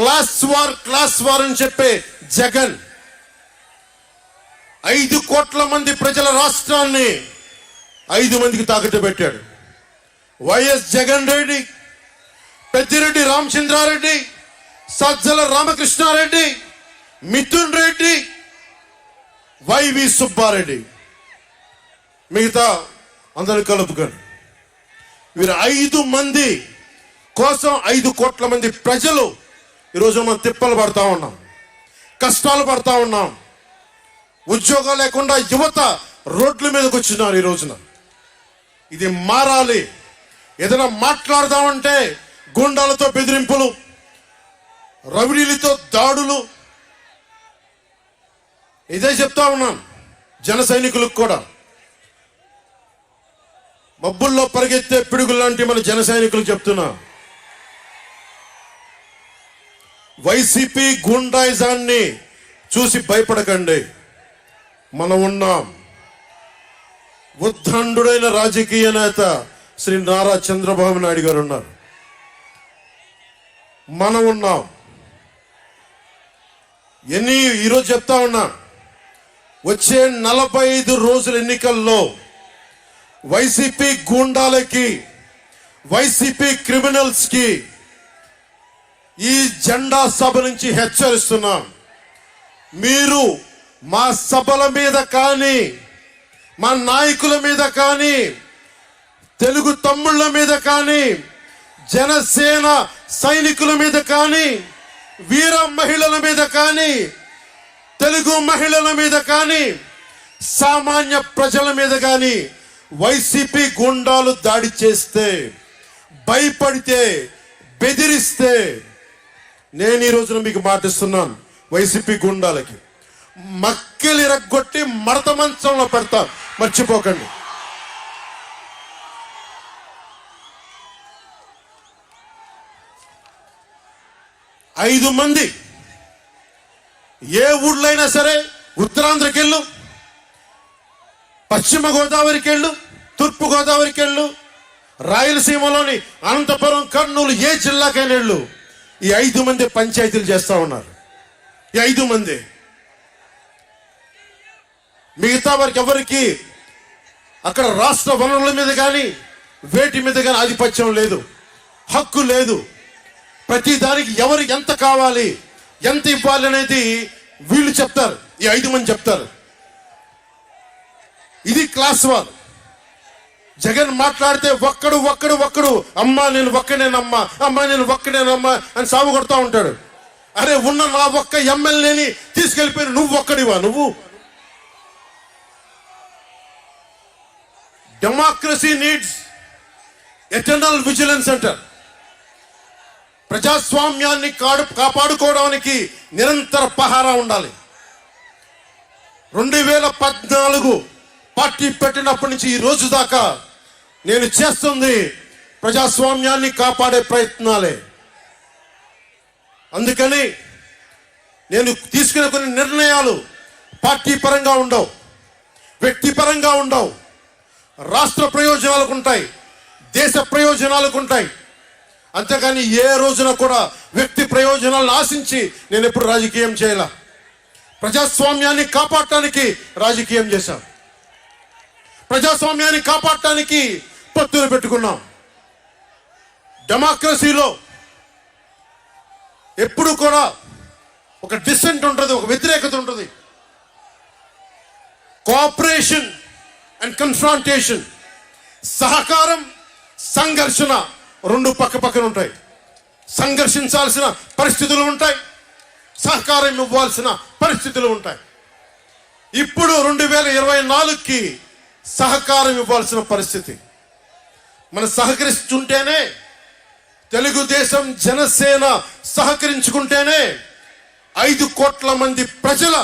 Class war అని చెప్పే జగన్ 5 కోట్ల మంది ప్రజల రాష్ట్రాన్ని 5 మందికి తాకట్టు పెట్టాడు. వైఎస్ జగన్ రెడ్డి, పెద్దిరెడ్డి రామచంద్రారెడ్డి, సజ్జల రామకృష్ణారెడ్డి, మిథున్ రెడ్డి, వైవి సుబ్బారెడ్డి, మిగతా అందరూ కలుపుకొని వీరు 5 మంది కోసం 5 కోట్ల మంది ప్రజలు ఈరోజు మనం తిప్పలు పడతా ఉన్నాం, కష్టాలు పడతా ఉన్నాం. ఉద్యోగాలు లేకుండా యువత రోడ్ల మీదకి వచ్చినారు. ఈ రోజున ఇది మారాలి. ఏదైనా మాట్లాడదామంటే గుండాలతో బెదిరింపులు, రౌడీలతో దాడులు. ఇదే చెప్తా ఉన్నాం జన సైనికులకు కూడా. మబ్బుల్లో పరిగెత్తే పిడుగులు లాంటి మన జన సైనికులు చెప్తున్నా, వైసీపీ గుండాయిజాన్ని చూసి భయపడకండి. మనం ఉన్నాం. ఉద్దండుడైన రాజకీయ నేత శ్రీ నారా చంద్రబాబు నాయుడు గారు ఉన్నారు. మనం ఉన్నాం. ఈరోజు చెప్తా ఉన్నా, వచ్చే 45 రోజుల ఎన్నికల్లో వైసీపీ గూండాలకి, వైసీపీ క్రిమినల్స్ కి ఈ జెండా సభ నుంచి హెచ్చరిస్తున్నాం. మీరు మా సభల మీద కానీ, మా నాయకుల మీద కానీ, తెలుగు తమ్ముళ్ళ మీద కానీ, జనసేన సైనికుల మీద కానీ, వీర మహిళల మీద కానీ, తెలుగు మహిళల మీద కానీ, సామాన్య ప్రజల మీద కానీ వైసీపీ గుండాలు దాడి చేస్తే, భయపడితే, బెదిరిస్తే నేను ఈ రోజున మీకు మాటిస్తున్నాను, వైసీపీ గుండాలకి మక్కిలు ఇరగ్గొట్టి మడత మంచంలో పెడతా, మర్చిపోకండి. ఐదు మంది ఏ ఊళ్ళైనా సరే, ఉత్తరాంధ్రకి వెళ్ళు, పశ్చిమ గోదావరికి వెళ్ళు, తూర్పు గోదావరికి వెళ్ళు, రాయలసీమలోని అనంతపురం, కర్నూలు, ఏ జిల్లాకైనా వెళ్ళు, ఈ 5 మంది పంచాయతీలు చేస్తా ఉన్నారు. ఈ 5 మంది. మిగతా వారికి ఎవరికి అక్కడ రాష్ట్ర వనరుల మీద కానీ, వేటి మీద కానీ ఆధిపత్యం లేదు, హక్కు లేదు. ప్రతి దానికి ఎవరికి ఎంత కావాలి, ఎంత ఇవ్వాలి అనేది వీళ్ళు చెప్తారు. ఈ 5 మంది చెప్తారు. ఇది క్లాస్ వార్. జగన్ మాట్లాడితే ఒక్కడు అమ్మా నేను ఒక్కనేనమ్మా, అమ్మా నేను ఒక్కనేనమ్మా అని సాగు కొడతా ఉంటాడు. అరే ఉన్న నా ఒక్క ఎమ్మెల్యేని తీసుకెళ్ళిపోయి నువ్వు ఒక్కడివా? నువ్వు డెమోక్రసీ నీడ్స్ ఎటర్నల్ విజిలెన్స్ అంటారు. ప్రజాస్వామ్యాన్ని కాపాడుకోవడానికి నిరంతర పహారా ఉండాలి. 2014 పార్టీ పెట్టినప్పటి నుంచి ఈ రోజు దాకా నేను చేస్తుంది ప్రజాస్వామ్యాన్ని కాపాడే ప్రయత్నాలే. అందుకని నేను తీసుకునే కొన్ని నిర్ణయాలు పార్టీ పరంగా ఉండవు, వ్యక్తిపరంగా ఉండవు, రాష్ట్ర ప్రయోజనాలకు ఉంటాయి, దేశ ప్రయోజనాలకు ఉంటాయి. అంతేకాని ఏ రోజున కూడా వ్యక్తి ప్రయోజనాలను ఆశించి నేను ఎప్పుడు రాజకీయం చేయాల. ప్రజాస్వామ్యాన్ని కాపాడటానికి రాజకీయం చేశాం, ప్రజాస్వామ్యాన్ని కాపాడటానికి పొత్తులు పెట్టుకున్నాం. డెమోక్రసీలో ఎప్పుడు కూడా ఒక డిసెంట్ ఉంటుంది, ఒక వ్యతిరేకత ఉంటుంది. కోఆపరేషన్ అండ్ కన్ఫ్రాంటేషన్, సహకారం, సంఘర్షణ రెండు పక్క పక్కన ఉంటాయి. సంఘర్షించాల్సిన పరిస్థితులు ఉంటాయి, సహకారం ఇవ్వాల్సిన పరిస్థితులు ఉంటాయి. ఇప్పుడు 2024కి సహకారం ఇవ్వాల్సిన పరిస్థితి. మనం సహకరిస్తుంటేనే, తెలుగుదేశం జనసేన సహకరించుకుంటేనే 5 కోట్ల మంది ప్రజల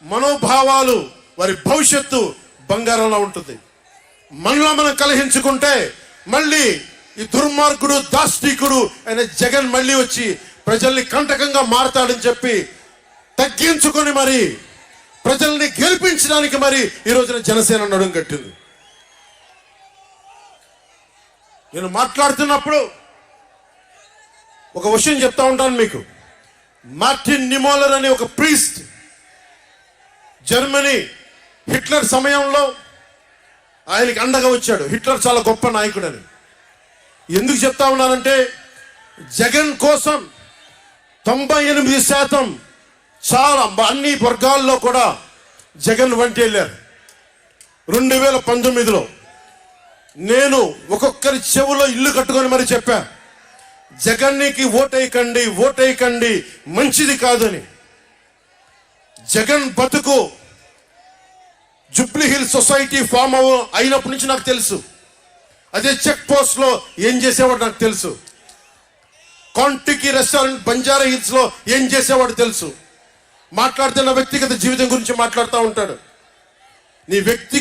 మనోభావాలు, వారి భవిష్యత్తు బంగారంలో ఉంటుంది. మనలో మనం కలహించుకుంటే మళ్ళీ ఈ దుర్మార్గుడు, దాష్టికుడు అయిన జగన్ మళ్ళీ వచ్చి ప్రజల్ని కంటకంగా మారతాడని చెప్పి తగ్గించుకొని మరి ప్రజల్ని గెలిపించడానికి మరి ఈ రోజున జనసేన నడుం కట్టింది. నేను మాట్లాడుతున్నప్పుడు ఒక విషయం చెప్తా ఉంటాను మీకు. మార్టిన్ నిమోలర్ అనే ఒక ప్రీస్ట్ జర్మనీ హిట్లర్ సమయంలో ఆయనకి అండగా వచ్చాడు. హిట్లర్ చాలా గొప్ప నాయకుడని. ఎందుకు చెప్తా ఉన్నానంటే జగన్ కోసం 98% చాలా అన్ని వర్గాల్లో కూడా జగన్ వంటి వెళ్ళారు. 2019లో నేను ఒక్కొక్కరి చెవులో ఇల్లు కట్టుకొని మరి చెప్పా, జగన్నికి ఓటేయకండి, ఓటేయకండి, మంచిది కాదని. జగన్ బతుకు జూబ్లీ హిల్స్ సొసైటీ ఫామ్ అయినప్పటి నుంచి నాకు తెలుసు. అదే చెక్ పోస్ట్ లో ఏం చేసేవాడు నాకు తెలుసు. కాంటికి రెస్టారెంట్ బంజారా హిల్స్ లో ఏం చేసేవాడు తెలుసు. మాట్లాడితే నా వ్యక్తిగత జీవితం గురించి మాట్లాడుతూ ఉంటాడు. నీ వ్యక్తి